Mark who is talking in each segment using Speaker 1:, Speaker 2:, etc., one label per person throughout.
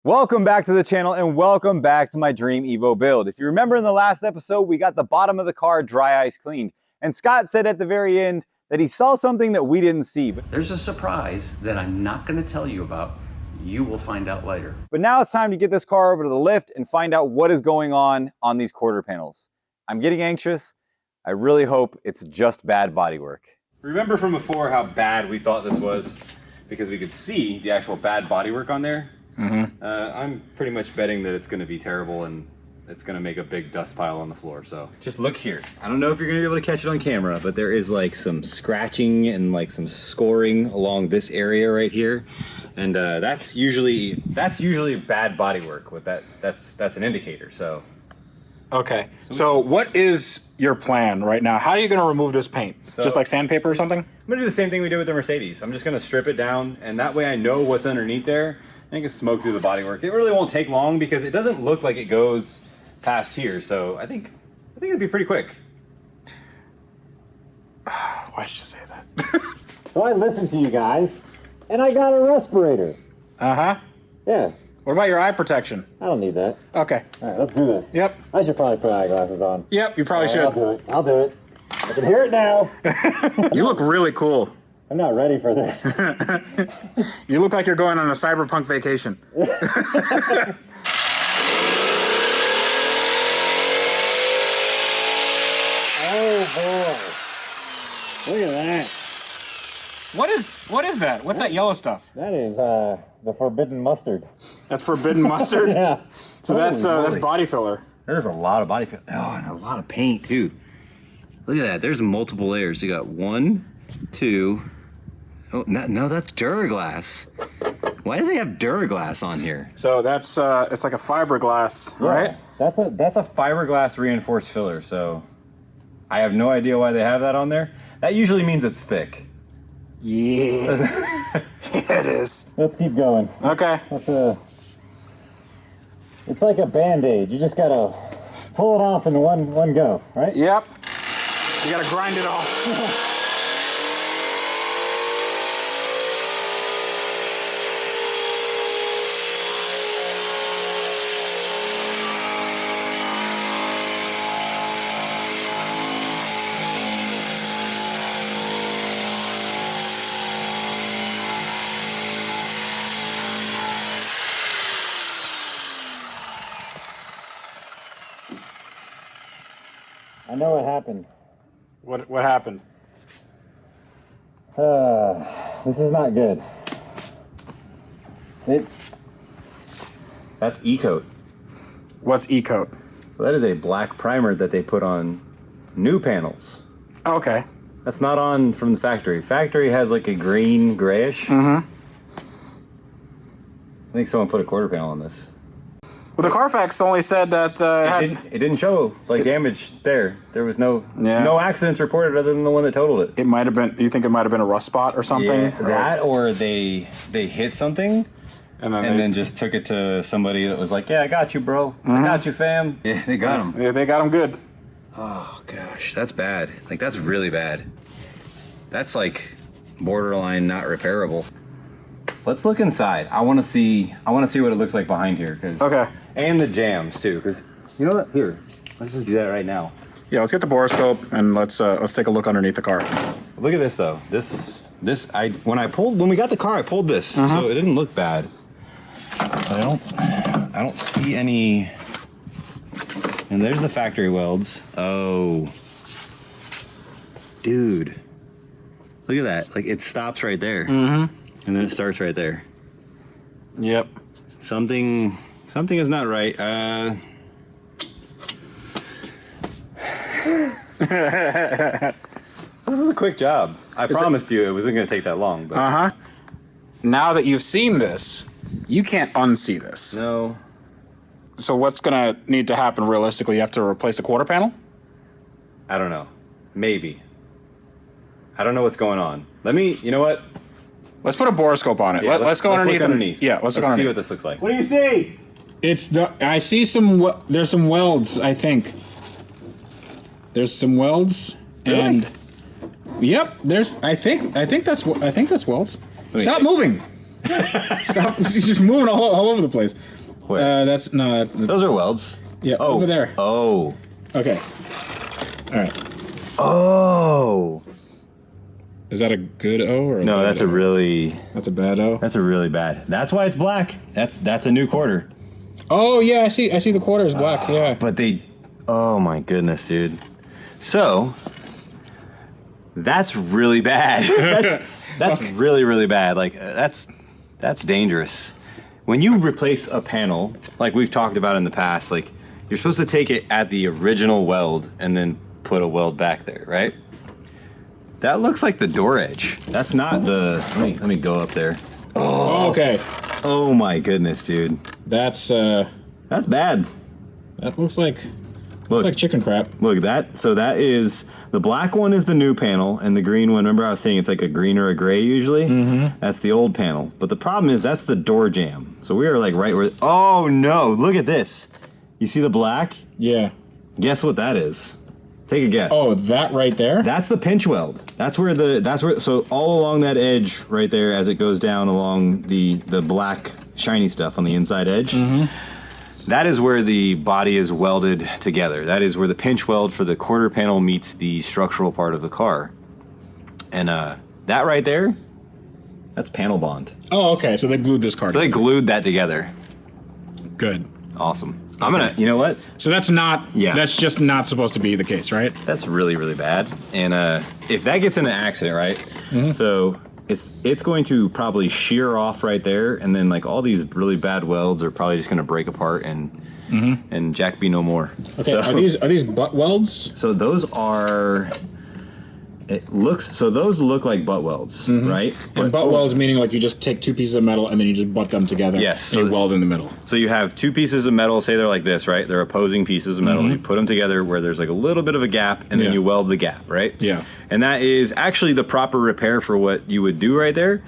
Speaker 1: Welcome back to the channel and welcome back to my Dream Evo build. If you remember in the last episode, we got the bottom of the car dry ice cleaned. And Scott said at the very end that he saw something that we didn't see.
Speaker 2: There's a surprise that I'm not going to tell you about. You will find out later.
Speaker 1: But now it's time to get this car over to the lift and find out what is going on these quarter panels. I'm getting anxious. I really hope it's just bad bodywork. Remember from before how bad we thought this was? Because we could see the actual bad bodywork on there. I'm pretty much betting that it's going to be terrible and it's going to make a big dust pile on the floor. So just look here. I don't know if you're going to be able to catch it on camera, but there is like some scratching and like some scoring along this area right here. And that's usually bad bodywork. With that's an indicator. So
Speaker 3: okay. So what is your plan right now? How are you going to remove this paint? Just like sandpaper or something?
Speaker 1: I'm going to do the same thing we did with the Mercedes. I'm just going to strip it down, and that way I know what's underneath there. And I can smoke through the bodywork. It really won't take long because it doesn't look like it goes past here. So I think it'd be pretty quick.
Speaker 3: Why did you say that?
Speaker 4: So I listened to you guys, and I got a respirator.
Speaker 3: Uh-huh.
Speaker 4: Yeah.
Speaker 3: What about your eye protection?
Speaker 4: I don't need that.
Speaker 3: Okay.
Speaker 4: All right, let's do this.
Speaker 3: Yep.
Speaker 4: I should probably put eyeglasses on.
Speaker 3: Yep, you probably should.
Speaker 4: I'll do it. I can hear it now.
Speaker 3: You look really cool.
Speaker 4: I'm not ready for this.
Speaker 3: You look like you're going on a cyberpunk vacation.
Speaker 4: Oh boy. Look at that.
Speaker 3: What is that? What's that yellow stuff?
Speaker 4: That is the forbidden mustard.
Speaker 3: That's forbidden mustard?
Speaker 4: Yeah.
Speaker 3: So that's body filler.
Speaker 1: There's a lot of body filler. Oh, and a lot of paint too. Look at that. There's multiple layers. You got 1, 2. Oh, no, that's Duraglass. Why do they have Duraglass on here?
Speaker 3: So that's it's like a fiberglass, right?
Speaker 1: That's a fiberglass reinforced filler. So I have no idea why they have that on there. That usually means it's thick.
Speaker 3: Yeah. Yeah, it is.
Speaker 4: Let's keep going.
Speaker 3: Okay.
Speaker 4: It's like a Band-Aid. You just gotta pull it off in one go, right?
Speaker 3: Yep. You gotta grind it off.
Speaker 4: I know what happened.
Speaker 3: What happened?
Speaker 4: This is not good.
Speaker 1: That's E-coat.
Speaker 3: What's E-coat?
Speaker 1: So that is a black primer that they put on new panels.
Speaker 3: Okay.
Speaker 1: That's not on from the factory. Factory has like a green, grayish. I think someone put a quarter panel on this.
Speaker 3: Well, the Carfax only said that
Speaker 1: it didn't show like damage there. There was no accidents reported other than the one that totaled it.
Speaker 3: It might have been. You think it might have been a rust spot or something?
Speaker 1: Yeah, that or they hit something and then just took it to somebody that was like, "Yeah, I got you, bro. I got you, fam." Yeah, they got him.
Speaker 3: Yeah, they got him good.
Speaker 1: Oh gosh, that's bad. Like that's really bad. That's like borderline not repairable. Let's look inside. I want to see what it looks like behind here.
Speaker 3: Okay.
Speaker 1: And the jams too, because you know what? Here, let's just do that right now.
Speaker 3: Yeah, let's get the Borescope and let's take a look underneath the car.
Speaker 1: Look at this though. When we got the car, I pulled this, so it didn't look bad. But I don't see any. And there's the factory welds. Oh, dude, look at that. Like it stops right there, and then it starts right there.
Speaker 3: Yep.
Speaker 1: Something is not right. This is a quick job. I promised you it wasn't going to take that long. But.
Speaker 3: Now that you've seen this, you can't unsee this.
Speaker 1: No.
Speaker 3: So what's going to need to happen realistically? You have to replace the quarter panel?
Speaker 1: I don't know. Maybe. I don't know what's going on. You know what?
Speaker 3: Let's put a Borescope on it.
Speaker 1: Yeah,
Speaker 3: let's go underneath.
Speaker 1: Look underneath.
Speaker 3: Yeah, let's go underneath.
Speaker 1: See what this looks like.
Speaker 4: What do you see?
Speaker 3: I see there's some welds, I think. There's some welds.
Speaker 1: Really?
Speaker 3: And yep, I think that's welds.
Speaker 1: Wait,
Speaker 3: Stop moving. Stop. She's just moving all over the place.
Speaker 1: Where?
Speaker 3: That's no.
Speaker 1: Those are welds.
Speaker 3: Yeah, over there.
Speaker 1: Oh.
Speaker 3: Okay. All right.
Speaker 1: Oh.
Speaker 3: Is that a good O or a
Speaker 1: No,
Speaker 3: bad
Speaker 1: that's
Speaker 3: O? That's a bad O.
Speaker 1: That's a really bad. That's why it's black. That's a new quarter.
Speaker 3: Oh yeah, I see the quarter is black. Yeah.
Speaker 1: But they, oh my goodness, dude. So that's really bad. that's really, really bad. Like that's dangerous. When you replace a panel, like we've talked about in the past, like you're supposed to take it at the original weld and then put a weld back there, right? That looks like the door edge. That's not the, let me go up there.
Speaker 3: Oh, okay.
Speaker 1: Oh my goodness, dude.
Speaker 3: That's
Speaker 1: bad.
Speaker 3: that looks like chicken crap.
Speaker 1: Look, so that is, the black one is the new panel, and the green one, remember I was saying it's like a green or a gray usually? Mm-hmm. That's the old panel. But the problem is that's the door jamb. So we are like right where, oh no, look at this. You see the black?
Speaker 3: Yeah.
Speaker 1: Guess what that is? Take a guess.
Speaker 3: Oh, that right there?
Speaker 1: That's the pinch weld. That's where, so all along that edge right there as it goes down along the black shiny stuff on the inside edge, that is where the body is welded together. That is where the pinch weld for the quarter panel meets the structural part of the car. And that right there, that's panel bond.
Speaker 3: Oh, okay. So they glued this car
Speaker 1: So they glued that together.
Speaker 3: Good.
Speaker 1: Awesome. I'm gonna, you know what?
Speaker 3: So that's not, that's just not supposed to be the case, right?
Speaker 1: That's really, really bad. And if that gets in an accident, right? So it's going to probably shear off right there, and then like all these really bad welds are probably just gonna break apart and Jack be no more.
Speaker 3: Okay,
Speaker 1: So,
Speaker 3: are these butt welds?
Speaker 1: so those are, those look like butt welds, right?
Speaker 3: And butt welds meaning like you just take two pieces of metal and then you just butt them together.
Speaker 1: Yes,
Speaker 3: And you weld in the middle.
Speaker 1: So you have two pieces of metal, say they're like this, right? They're opposing pieces of metal. You put them together where there's like a little bit of a gap, and then you weld the gap, right?
Speaker 3: Yeah.
Speaker 1: And that is actually the proper repair for what you would do right there.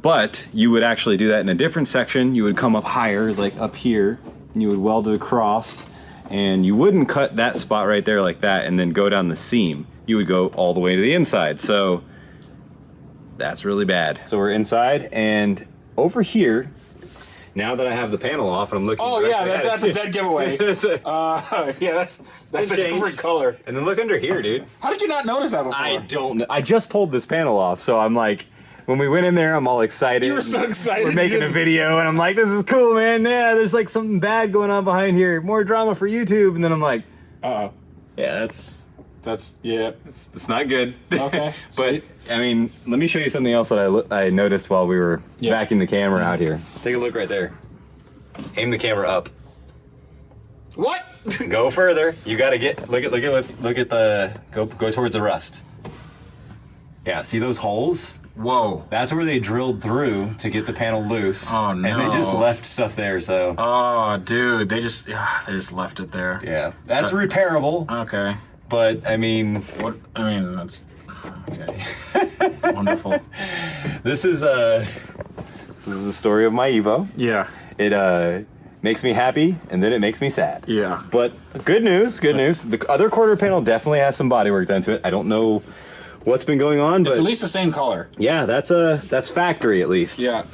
Speaker 1: But you would actually do that in a different section. You would come up higher, like up here, and you would weld it across, and you wouldn't cut that spot right there like that and then go down the seam. You would go all the way to the inside. So that's really bad. So we're inside, and over here, now that I have the panel off and I'm looking.
Speaker 3: Oh yeah, that's a dead giveaway. Yeah, that's a different color.
Speaker 1: And then look under here, dude.
Speaker 3: How did you not notice that before?
Speaker 1: I don't know. I just pulled this panel off, so I'm like, when we went in there, I'm all excited.
Speaker 3: You were so excited.
Speaker 1: We're making a video, and I'm like, this is cool, man. Yeah, there's like something bad going on behind here. More drama for YouTube. And then I'm like,
Speaker 3: Uh-oh.
Speaker 1: yeah, that's
Speaker 3: It's
Speaker 1: not good.
Speaker 3: Okay.
Speaker 1: But I mean, let me show you something else that I noticed while we were backing the camera out here. Take a look right there. Aim the camera up.
Speaker 3: What?
Speaker 1: Go further. You gotta look at the go towards the rust. Yeah, see those holes?
Speaker 3: Whoa.
Speaker 1: That's where they drilled through to get the panel loose.
Speaker 3: Oh, no.
Speaker 1: And they just left stuff there, so.
Speaker 3: Oh, dude, they just left it there.
Speaker 1: Yeah, that's repairable.
Speaker 3: Okay.
Speaker 1: But I mean,
Speaker 3: that's okay. Wonderful.
Speaker 1: This is the story of my Evo.
Speaker 3: Yeah.
Speaker 1: It makes me happy, and then it makes me sad.
Speaker 3: Yeah.
Speaker 1: But good news. The other quarter panel definitely has some bodywork done to it. I don't know what's been going on, but
Speaker 3: It's at least the same color.
Speaker 1: yeah, that's factory at least.
Speaker 3: Yeah.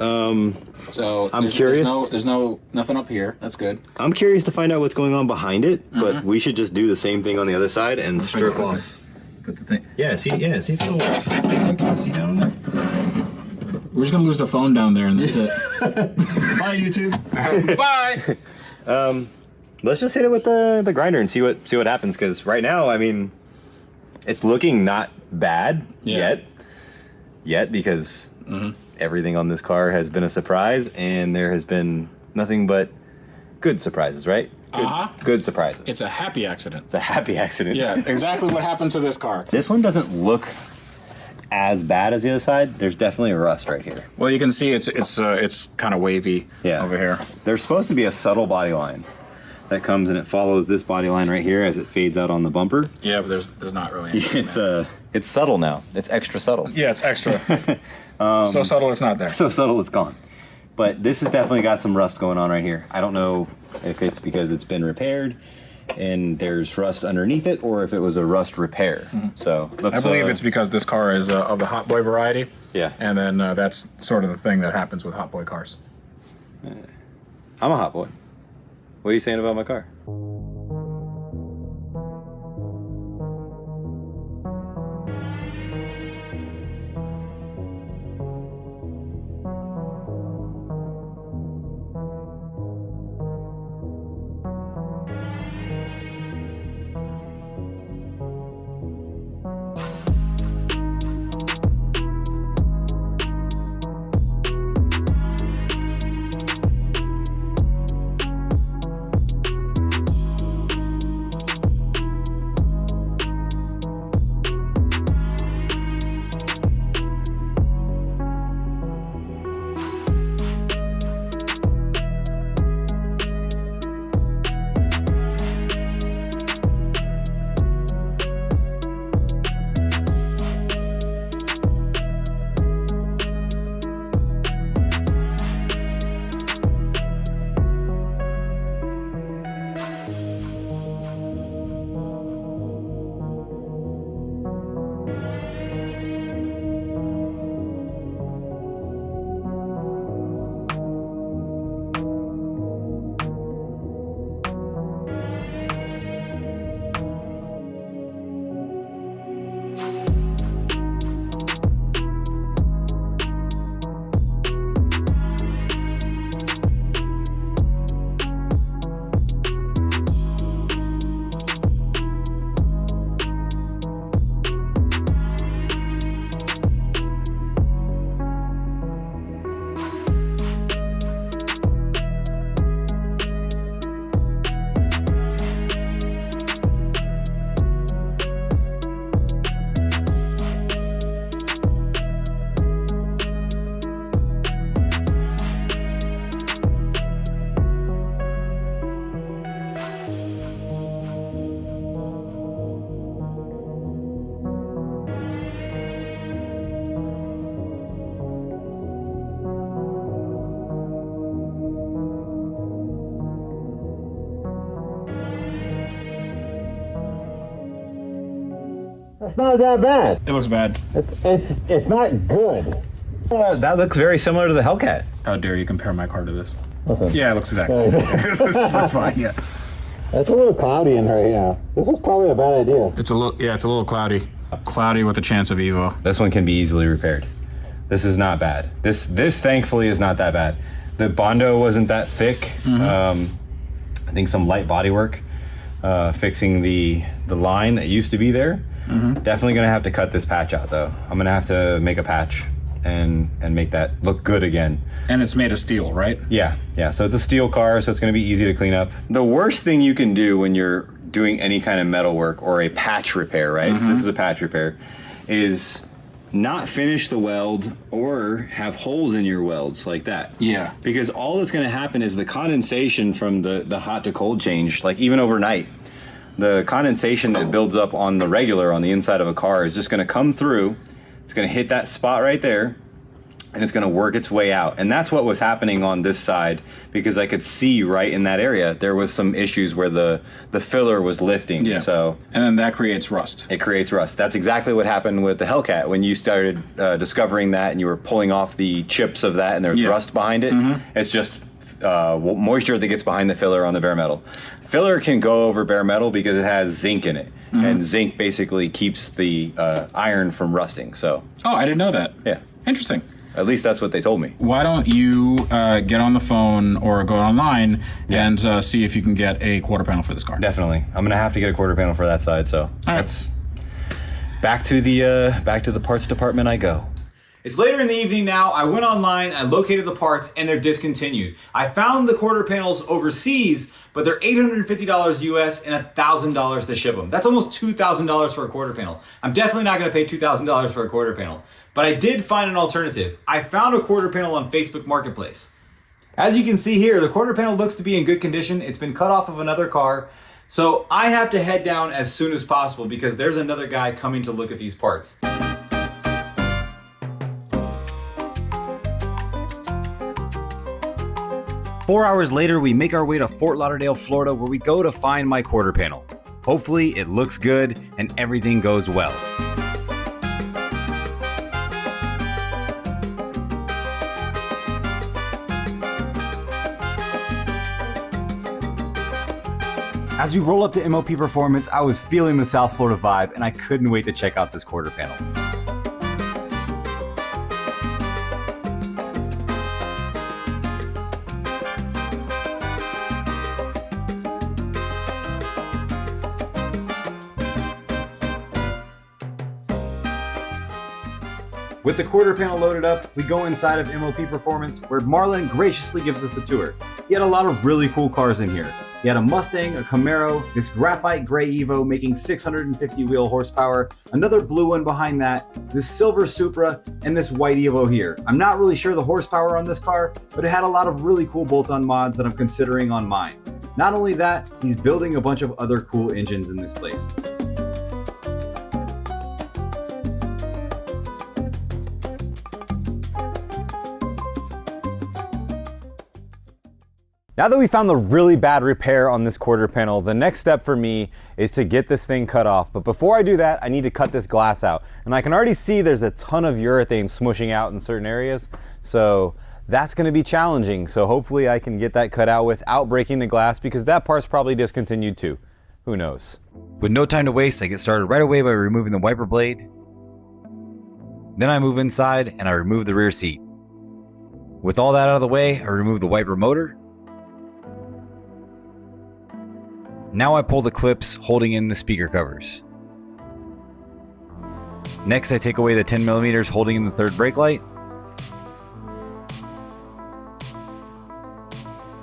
Speaker 3: So
Speaker 1: I'm curious.
Speaker 3: There's nothing up here. That's good.
Speaker 1: I'm curious to find out what's going on behind it, but we should just do the same thing on the other side and strip off.
Speaker 3: Put the thing.
Speaker 1: Yeah, see if it'll work. Can you see down there?
Speaker 3: We're just gonna lose the phone down there, and that's it. Bye, YouTube. Bye.
Speaker 1: Let's just hit it with the grinder and see what happens. Because right now, I mean, it's looking not bad yet because everything on this car has been a surprise, and there has been nothing but good surprises, right? Good surprises.
Speaker 3: It's a happy accident.
Speaker 1: It's a happy accident.
Speaker 3: Yeah, exactly what happened to this car.
Speaker 1: This one doesn't look as bad as the other side. There's definitely a rust right here.
Speaker 3: Well, you can see it's kind of wavy over here.
Speaker 1: There's supposed to be a subtle body line that comes and it follows this body line right here as it fades out on the bumper.
Speaker 3: Yeah, but there's not really anything
Speaker 1: it's subtle now. It's extra subtle.
Speaker 3: Yeah, it's extra. So subtle it's not there.
Speaker 1: So subtle it's gone. But this has definitely got some rust going on right here. I don't know if it's because it's been repaired and there's rust underneath it, or if it was a rust repair. So
Speaker 3: I believe it's because this car is of the Hot Boy variety.
Speaker 1: Yeah.
Speaker 3: And then that's sort of the thing that happens with Hot Boy cars.
Speaker 1: I'm a hot boy. What are you saying about my car?
Speaker 4: It's not that bad.
Speaker 3: It looks bad.
Speaker 4: It's not good.
Speaker 1: That looks very similar to the Hellcat.
Speaker 3: How dare you compare my car to this?
Speaker 4: Listen.
Speaker 3: Yeah, it looks exactly. That's fine. Yeah,
Speaker 4: It's a little cloudy in here, yeah. This was probably a bad idea.
Speaker 3: it's a little. Yeah, it's a little cloudy. Cloudy with a chance of Evo.
Speaker 1: This one can be easily repaired. This is not bad. This thankfully is not that bad. The Bondo wasn't that thick. I think some light body work, fixing the line that used to be there. Definitely gonna have to cut this patch out though. I'm gonna have to make a patch and make that look good again.
Speaker 3: And it's made of steel, right?
Speaker 1: Yeah. So it's a steel car, so it's gonna be easy to clean up. The worst thing you can do when you're doing any kind of metal work or a patch repair, right? This is a patch repair, is not finish the weld or have holes in your welds like that.
Speaker 3: Yeah.
Speaker 1: Because all that's gonna happen is the condensation from the hot to cold change, like even overnight, the condensation that builds up on the regular on the inside of a car is just gonna come through. It's gonna hit that spot right there, and it's gonna work its way out. And that's what was happening on this side, because I could see right in that area there was some issues where the filler was lifting.
Speaker 3: Yeah.
Speaker 1: So
Speaker 3: And then that creates rust.
Speaker 1: it creates rust. That's exactly what happened with the Hellcat when you started discovering that, and you were pulling off the chips of that, and there's rust behind it. It's just moisture that gets behind the filler on the bare metal. Filler can go over bare metal because it has zinc in it, and zinc basically keeps the iron from rusting. So
Speaker 3: Oh, I didn't know that.
Speaker 1: yeah,
Speaker 3: Interesting.
Speaker 1: at least that's what they told me.
Speaker 3: Why don't you get on the phone or go online and see if you can get a quarter panel for this car?
Speaker 1: Definitely, I'm gonna have to get a quarter panel for that side. So that's back to the parts department I go. It's later in the evening now. I went online, I located the parts, and they're discontinued. I found the quarter panels overseas, but they're $850 US and $1,000 to ship them. That's almost $2,000 for a quarter panel. I'm definitely not gonna pay $2,000 for a quarter panel, but I did find an alternative. I found a quarter panel on Facebook Marketplace. As you can see here, the quarter panel looks to be in good condition. It's been cut off of another car. So I have to head down as soon as possible because there's another guy coming to look at these parts. 4 hours later, we make our way to Fort Lauderdale, Florida, where we go to find my quarter panel. Hopefully it looks good and everything goes well. As we roll up to MOP Performance, I was feeling the South Florida vibe and I couldn't wait to check out this quarter panel. With the quarter panel loaded up, we go inside of MOP Performance where Marlon graciously gives us the tour. He had a lot of really cool cars in here. He had a Mustang, a Camaro, this graphite gray Evo making 650 wheel horsepower, another blue one behind that, this silver Supra, and this white Evo here. I'm not really sure the horsepower on this car, but it had a lot of really cool bolt-on mods that I'm considering on mine. Not only that, he's building a bunch of other cool engines in this place. Now that we found the really bad repair on this quarter panel, the next step for me is to get this thing cut off. But before I do that, I need to cut this glass out. And I can already see there's a ton of urethane smushing out in certain areas. So that's gonna be challenging. So hopefully I can get that cut out without breaking the glass, because that part's probably discontinued too. Who knows? With no time to waste, I get started right away by removing the wiper blade. Then I move inside and I remove the rear seat. With all that out of the way, I remove the wiper motor. Now I pull the clips holding in the speaker covers. Next I take away the 10mm holding in the third brake light.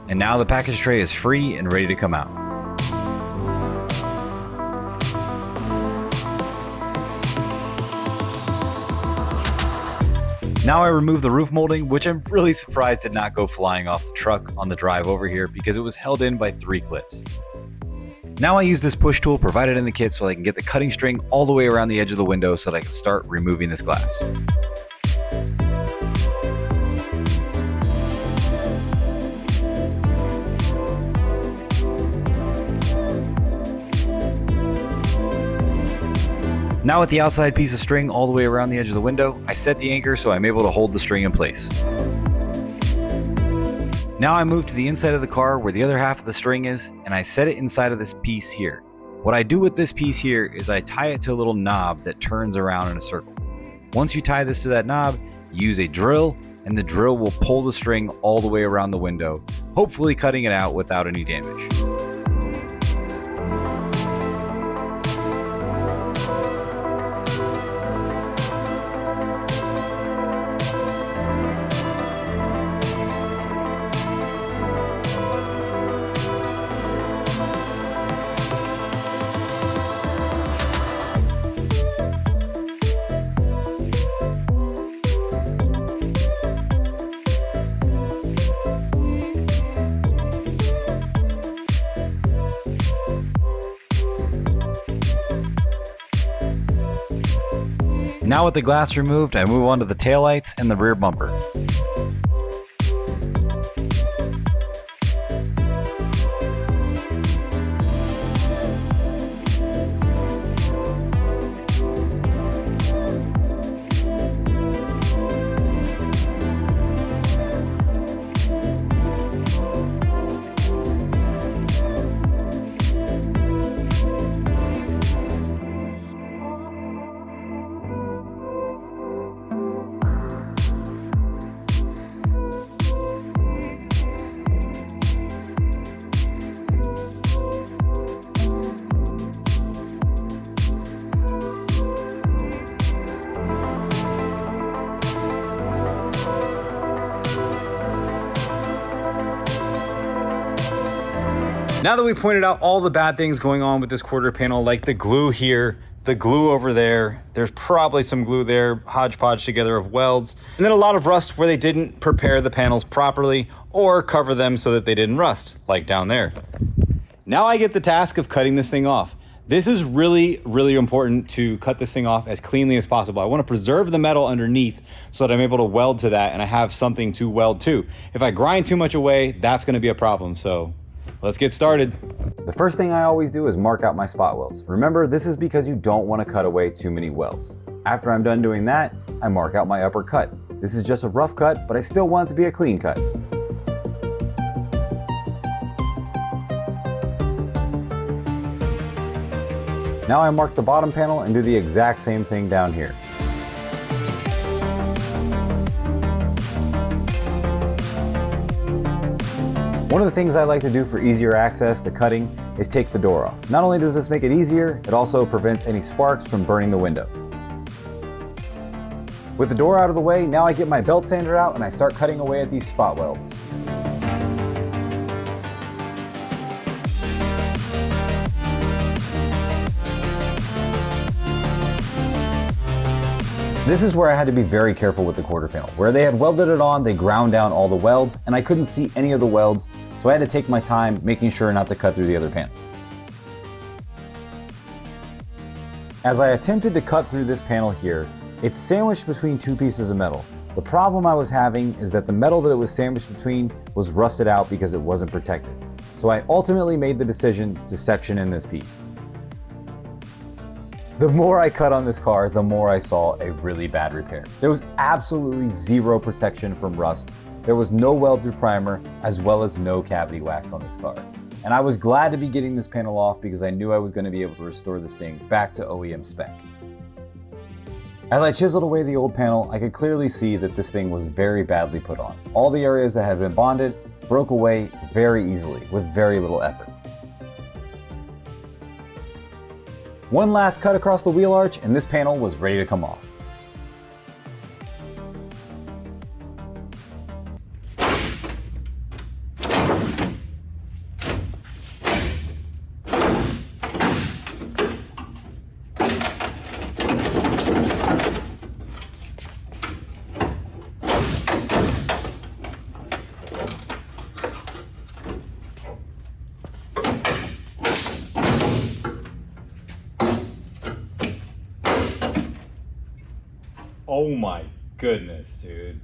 Speaker 1: And now the package tray is free and ready to come out. Now I remove the roof molding, which I'm really surprised did not go flying off the truck on the drive over here because it was held in by 3 clips. Now I use this push tool provided in the kit so I can get the cutting string all the way around the edge of the window so that I can start removing this glass. Now with the outside piece of string all the way around the edge of the window, I set the anchor so I'm able to hold the string in place. Now I move to the inside of the car where the other half of the string is, and I set it inside of this piece here. What I do with this piece here is I tie it to a little knob that turns around in a circle. Once you tie this to that knob, use a drill, and the drill will pull the string all the way around the window, hopefully cutting it out without any damage. Now with the glass removed, I move on to the taillights and the rear bumper. Now that we pointed out all the bad things going on with this quarter panel, like the glue here, the glue over there, there's probably some glue there, hodgepodge together of welds, and then a lot of rust where they didn't prepare the panels properly or cover them so that they didn't rust, like down there. Now I get the task of cutting this thing off. This is really, really important to cut this thing off as cleanly as possible. I want to preserve the metal underneath so that I'm able to weld to that and I have something to weld to. If I grind too much away, that's going to be a problem, so let's get started. The first thing I always do is mark out my spot welds. Remember, this is because you don't want to cut away too many welds. After I'm done doing that, I mark out my upper cut. This is just a rough cut, but I still want it to be a clean cut. Now I mark the bottom panel and do the exact same thing down here. One of the things I like to do for easier access to cutting is take the door off. Not only does this make it easier, it also prevents any sparks from burning the window. With the door out of the way, now I get my belt sander out and I start cutting away at these spot welds. This is where I had to be very careful with the quarter panel. Where they had welded it on, they ground down all the welds, and I couldn't see any of the welds, so I had to take my time making sure not to cut through the other panel. As I attempted to cut through this panel here, it's sandwiched between two pieces of metal. The problem I was having is that the metal that it was sandwiched between was rusted out because it wasn't protected. So I ultimately made the decision to section in this piece. The more I cut on this car, the more I saw a really bad repair. There was absolutely zero protection from rust. There was no weld-through primer, as well as no cavity wax on this car. And I was glad to be getting this panel off because I knew I was going to be able to restore this thing back to OEM spec. As I chiseled away the old panel, I could clearly see that this thing was very badly put on. All the areas that had been bonded broke away very easily with very little effort. One last cut across the wheel arch and this panel was ready to come off.
Speaker 5: Oh my goodness, dude.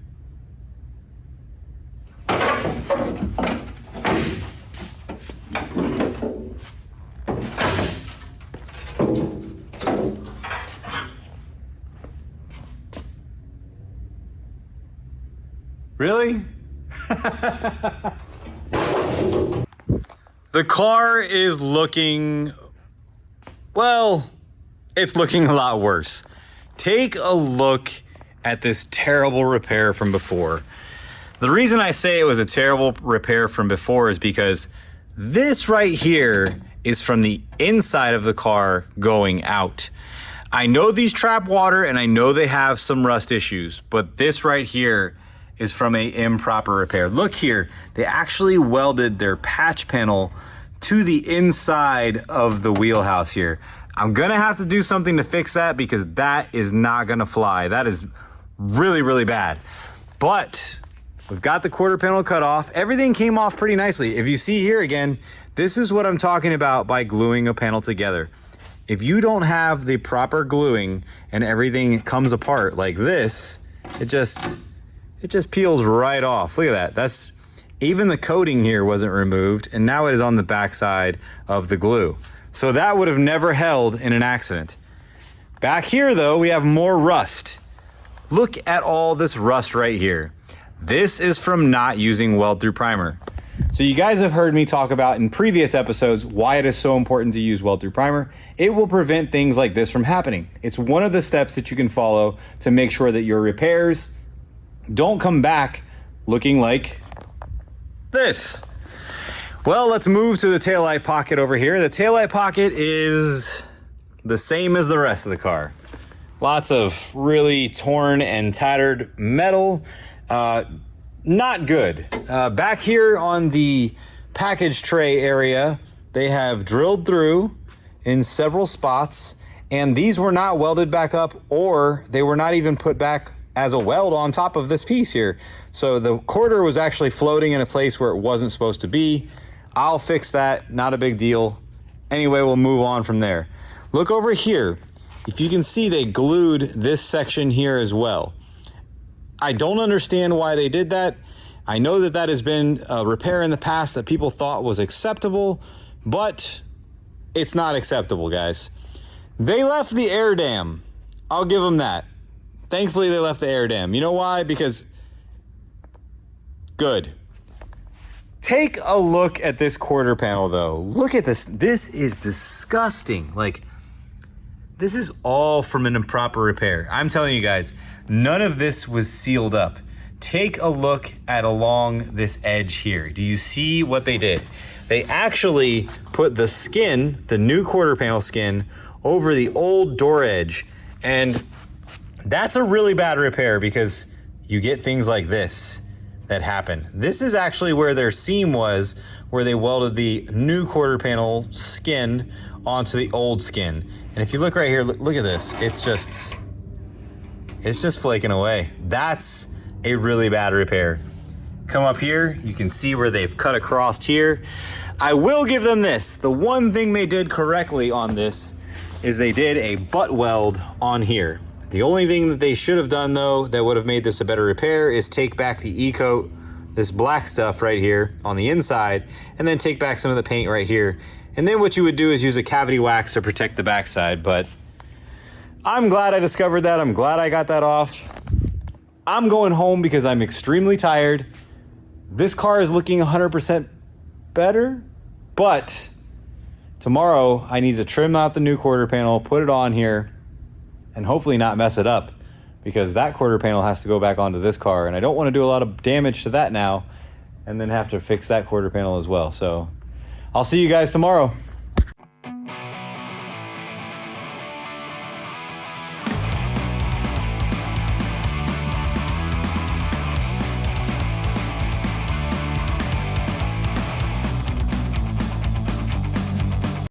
Speaker 5: Really? The car is looking, well, it's looking a lot worse. Take a look at this terrible repair from before. The reason I say it was a terrible repair from before is because this right here is from the inside of the car going out. I know these trap water and I know they have some rust issues, but this right here is from a improper repair. Look here, they actually welded their patch panel to the inside of the wheelhouse here. I'm gonna have to do something to fix that because that is not gonna fly. That is really, really bad. But we've got the quarter panel cut off. Everything came off pretty nicely. If you see here again, this is what I'm talking about by gluing a panel together. If you don't have the proper gluing and everything comes apart like this, it just peels right off. Look at that. Even the coating here wasn't removed and now it is on the backside of the glue. So that would have never held in an accident. Back here though, we have more rust. Look at all this rust right here. This is from not using weld-through primer. So you guys have heard me talk about in previous episodes why it is so important to use weld-through primer. It will prevent things like this from happening. It's one of the steps that you can follow to make sure that your repairs don't come back looking like this. Well, let's move to the taillight pocket over here. The taillight pocket is the same as the rest of the car. Lots of really torn and tattered metal. Not good. Back here on the package tray area, they have drilled through in several spots, and these were not welded back up, or they were not even put back as a weld on top of this piece here. So the quarter was actually floating in a place where it wasn't supposed to be. I'll fix that, not a big deal. Anyway, we'll move on from there. Look over here. If you can see, they glued this section here as well. I don't understand why they did that. I know that that has been a repair in the past that people thought was acceptable, but it's not acceptable, guys. They left the air dam. I'll give them that. Thankfully, they left the air dam. You know why? Because good. Take a look at this quarter panel though. Look at this. This is disgusting. Like, This is all from an improper repair. I'm telling you guys, none of this was sealed up. Take a look at along this edge here. Do you see what they did? They actually put the skin, the new quarter panel skin, over the old door edge. And that's a really bad repair because you get things like this that happen. This is actually where their seam was, where they welded the new quarter panel skin onto the old skin. And if you look right here, look at this. It's just flaking away. That's a really bad repair. Come up here, you can see where they've cut across here. I will give them this. The one thing they did correctly on this is they did a butt weld on here. The only thing that they should have done though that would have made this a better repair is take back the E-coat, this black stuff right here on the inside, and then take back some of the paint right here. And then what you would do is use a cavity wax to protect the backside. But I'm glad I discovered that. I'm glad I got that off. I'm going home because I'm extremely tired. This car is looking 100% better, but tomorrow I need to trim out the new quarter panel, put it on here, and hopefully not mess it up, because that quarter panel has to go back onto this car, and I don't want to do a lot of damage to that now and then have to fix that quarter panel as well. So I'll see you guys tomorrow.